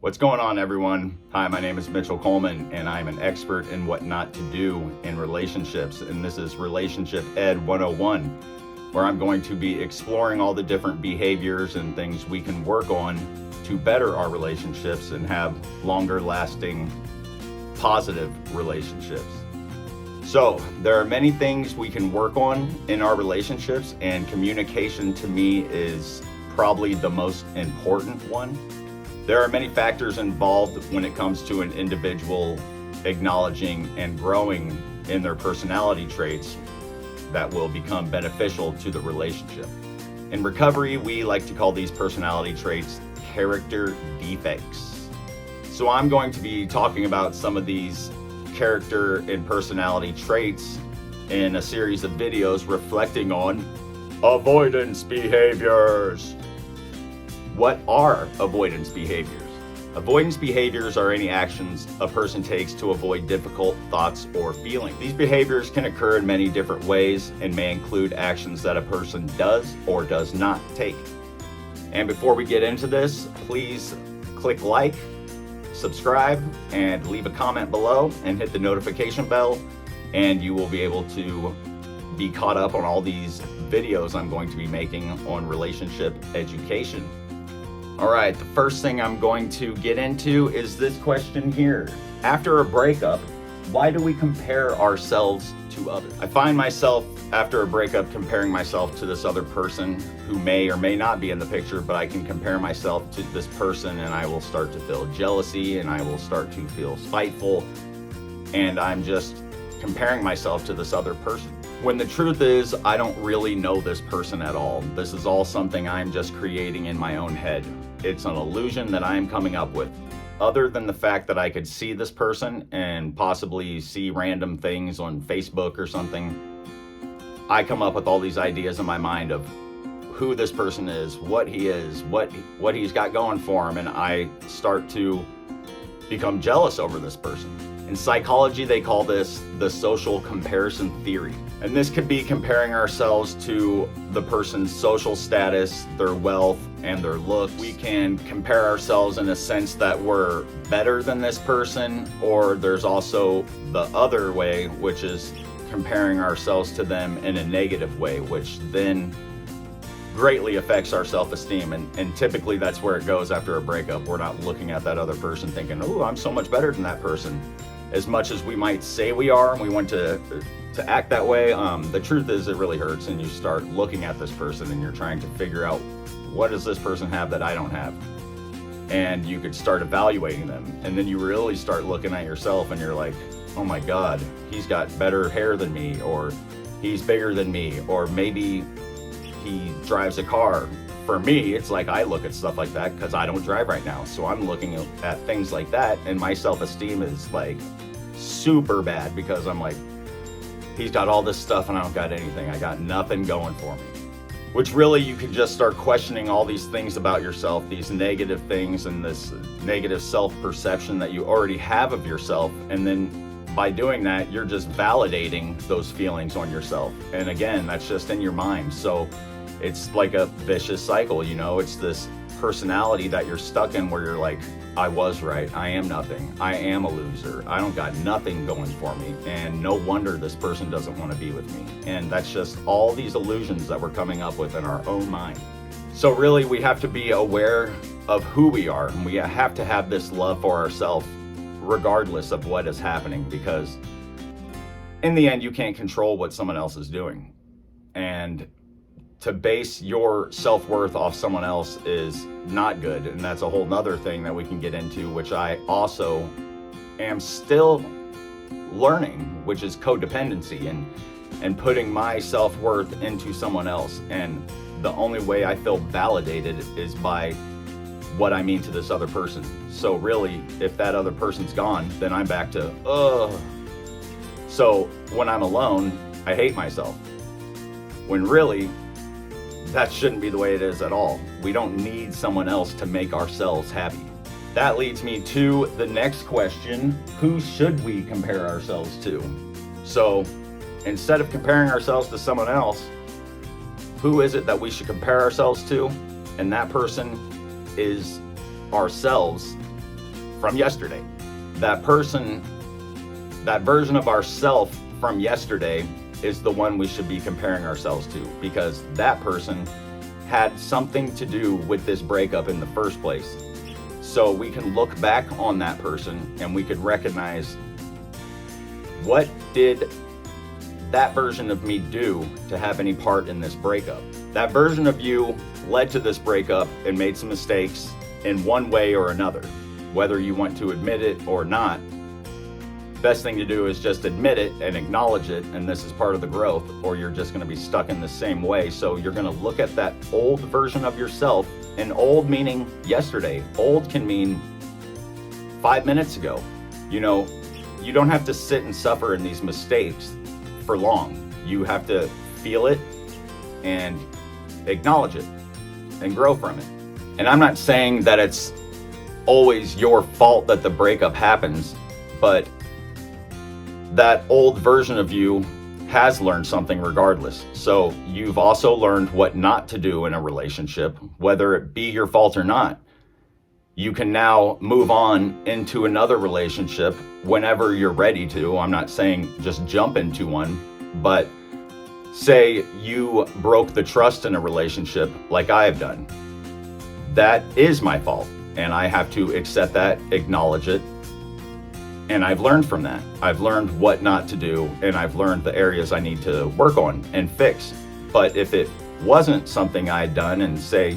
What's going on, everyone? Hi, my name is Mitchell Coleman, and I'm an expert in what not to do in relationships. And this is Relationship Ed 101, where I'm going to be exploring all the different behaviors and things we can work on to better our relationships and have longer lasting, positive relationships. So there are many things we can work on in our relationships, and communication to me is probably the most important one. There are many factors involved when it comes to an individual acknowledging and growing in their personality traits that will become beneficial to the relationship. In recovery, we like to call these personality traits character defects. So I'm going to be talking about some of these character and personality traits in a series of videos reflecting on avoidance behaviors. What are avoidance behaviors? Avoidance behaviors are any actions a person takes to avoid difficult thoughts or feelings. These behaviors can occur in many different ways and may include actions that a person does or does not take. And before we get into this, please click like, subscribe, and leave a comment below and hit the notification bell, and you will be able to be caught up on all these videos I'm going to be making on relationship education. All right, the first thing I'm going to get into is this question here. After a breakup, why do we compare ourselves to others? I find myself after a breakup comparing myself to this other person who may or may not be in the picture, but I can compare myself to this person and I will start to feel jealousy and I will start to feel spiteful, and I'm just comparing myself to this other person. When the truth is, I don't really know this person at all. This is all something I'm just creating in my own head. It's an illusion that I'm coming up with. Other than the fact that I could see this person and possibly see random things on Facebook or something, I come up with all these ideas in my mind of who this person is, what he's got going for him, and I start to become jealous over this person. In psychology, they call this the social comparison theory. And this could be comparing ourselves to the person's social status, their wealth, and their looks. We can compare ourselves in a sense that we're better than this person, or there's also the other way, which is comparing ourselves to them in a negative way, which then greatly affects our self-esteem. And typically that's where it goes after a breakup. We're not looking at that other person thinking, oh, I'm so much better than that person. As much as we might say we are and we want to act that way, the truth is it really hurts, and you start looking at this person and you're trying to figure out, what does this person have that I don't have? And you could start evaluating them, and then you really start looking at yourself and you're like, oh my God, he's got better hair than me, or he's bigger than me, or maybe he drives a car. For me, it's like I look at stuff like that because I don't drive right now. So I'm looking at things like that, and my self-esteem is like super bad because I'm like, he's got all this stuff and I don't got anything. I got nothing going for me. Which really, you can just start questioning all these things about yourself, these negative things and this negative self-perception that you already have of yourself. And then by doing that, you're just validating those feelings on yourself. And again, that's just in your mind. So it's like a vicious cycle, you know. It's this personality that you're stuck in where you're like, I was right, I am nothing, I am a loser, I don't got nothing going for me, and no wonder this person doesn't want to be with me. And that's just all these illusions that we're coming up with in our own mind. So really, we have to be aware of who we are, and we have to have this love for ourselves regardless of what is happening, because in the end, you can't control what someone else is doing. And to base your self-worth off someone else is not good. And that's a whole nother thing that we can get into, which I also am still learning, which is codependency and putting my self-worth into someone else. And the only way I feel validated is by what I mean to this other person. So really, if that other person's gone, then I'm back to, ugh. So when I'm alone, I hate myself. When really, that shouldn't be the way it is at all. We don't need someone else to make ourselves happy. That leads me to the next question: who should we compare ourselves to? So instead of comparing ourselves to someone else, who is it that we should compare ourselves to? And that person is ourselves from yesterday. That person, that version of ourself from yesterday is the one we should be comparing ourselves to, because that person had something to do with this breakup in the first place. So we can look back on that person and we could recognize, what did that version of me do to have any part in this breakup? That version of you led to this breakup and made some mistakes in one way or another. Whether you want to admit it or not, best thing to do is just admit it and acknowledge it, and this is part of the growth, or you're just going to be stuck in the same way. So you're going to look at that old version of yourself, and old meaning yesterday. Old can mean 5 minutes ago. You know, you don't have to sit and suffer in these mistakes for long. You have to feel it and acknowledge it and grow from it. And I'm not saying that it's always your fault that the breakup happens, but that old version of you has learned something regardless. So you've also learned what not to do in a relationship, whether it be your fault or not. You can now move on into another relationship whenever you're ready to. I'm not saying just jump into one, but say you broke the trust in a relationship like I have done. That is my fault, and I have to accept that, acknowledge it, and I've learned from that. I've learned what not to do, and I've learned the areas I need to work on and fix. But if it wasn't something I had done, and say,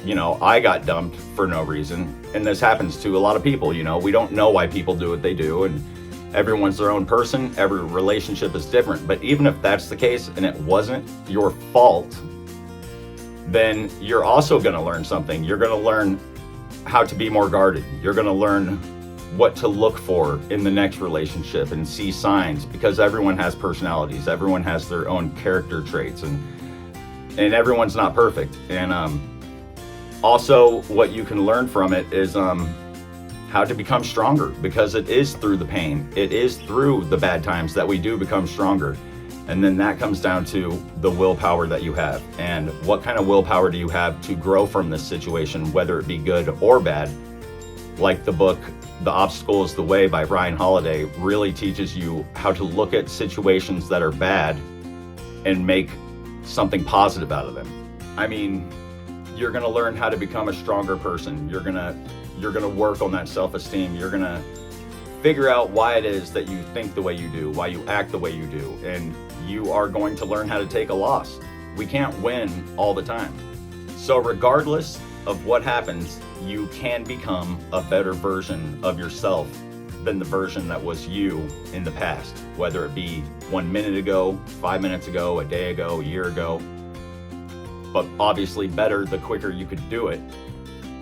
you know, I got dumped for no reason, and this happens to a lot of people, you know, we don't know why people do what they do, and everyone's their own person, every relationship is different. But even if that's the case and it wasn't your fault, then you're also going to learn something. You're going to learn how to be more guarded. You're going to learn what to look for in the next relationship and see signs, because everyone has personalities, everyone has their own character traits, and everyone's not perfect. And also what you can learn from it is how to become stronger, because it is through the pain, it is through the bad times that we do become stronger. And then that comes down to the willpower that you have, and what kind of willpower do you have to grow from this situation, whether it be good or bad. Like the book The Obstacle is the Way by Ryan Holiday really teaches you how to look at situations that are bad and make something positive out of them. I mean, you're going to learn how to become a stronger person. You're going to work on that self-esteem. You're going to figure out why it is that you think the way you do, why you act the way you do, and you are going to learn how to take a loss. We can't win all the time. So regardless of what happens, you can become a better version of yourself than the version that was you in the past, whether it be 1 minute ago, 5 minutes ago, a day ago, a year ago. But obviously better the quicker you could do it.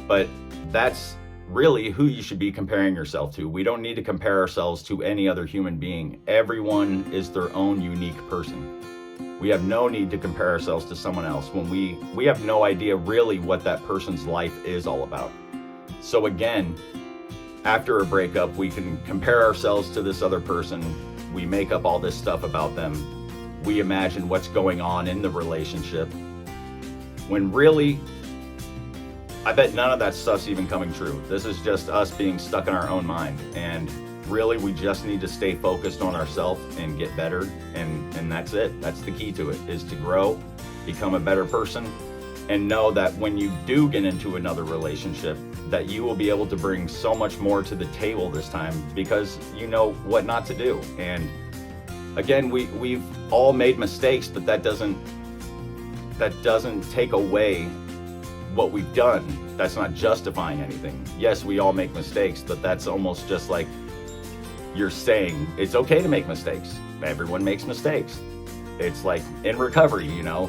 But that's really who you should be comparing yourself to. We don't need to compare ourselves to any other human being. Everyone is their own unique person. We have no need to compare ourselves to someone else when we have no idea really what that person's life is all about. So again, after a breakup, we can compare ourselves to this other person. We make up all this stuff about them. We imagine what's going on in the relationship, when really, I bet none of that stuff's even coming true. This is just us being stuck in our own mind. And really, we just need to stay focused on ourselves and get better. And that's it. That's the key to it, is to grow, become a better person, and know that when you do get into another relationship, that you will be able to bring so much more to the table this time, because you know what not to do. And again, we've all made mistakes, but that doesn't take away what we've done. That's not justifying anything. Yes, we all make mistakes, but that's almost just like you're saying it's okay to make mistakes. Everyone makes mistakes. It's like in recovery, you know,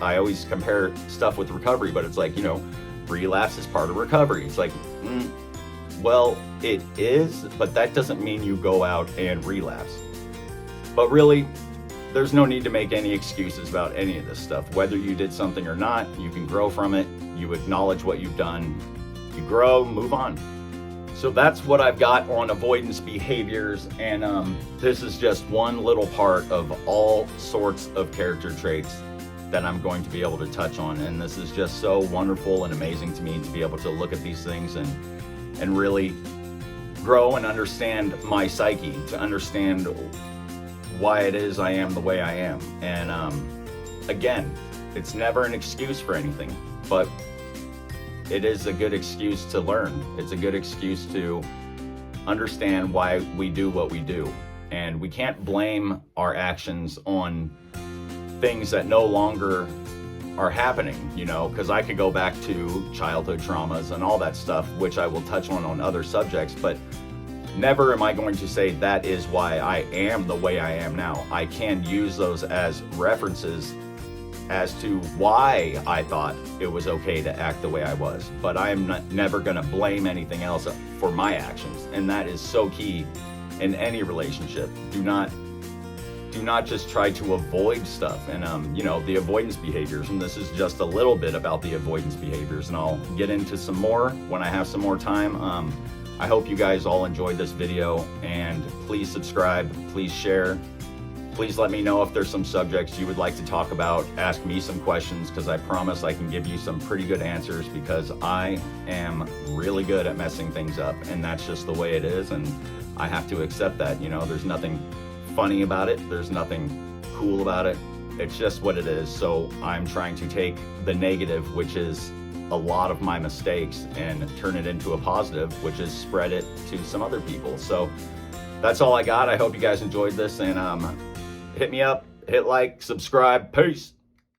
I always compare stuff with recovery, but it's like, you know, relapse is part of recovery. It's like, well, it is, but that doesn't mean you go out and relapse. But really, there's no need to make any excuses about any of this stuff. Whether you did something or not, you can grow from it. You acknowledge what you've done. You grow, move on. So that's what I've got on avoidance behaviors. And this is just one little part of all sorts of character traits that I'm going to be able to touch on. And this is just so wonderful and amazing to me to be able to look at these things and really grow and understand my psyche, to understand why it is I am the way I am. And again, it's never an excuse for anything, but it is a good excuse to learn. It's a good excuse to understand why we do what we do. And we can't blame our actions on things that no longer are happening, you know, because I could go back to childhood traumas and all that stuff, which I will touch on other subjects, but never am I going to say that is why I am the way I am now. I can use those as references as to why I thought it was okay to act the way I was, but I'm never going to blame anything else for my actions. And that is so key in any relationship. Do not just try to avoid stuff. And you know, the avoidance behaviors, and this is just a little bit about the avoidance behaviors, and I'll get into some more when I have some more time. I hope you guys all enjoyed this video, and please subscribe, please share. Please let me know if there's some subjects you would like to talk about. Ask me some questions, because I promise I can give you some pretty good answers, because I am really good at messing things up, and that's just the way it is, and I have to accept that. You know, there's nothing funny about it, there's nothing cool about it, it's just what it is. So I'm trying to take the negative, which is a lot of my mistakes, and turn it into a positive, which is spread it to some other people. So that's all I got. I hope you guys enjoyed this, and hit me up, hit like, subscribe, peace.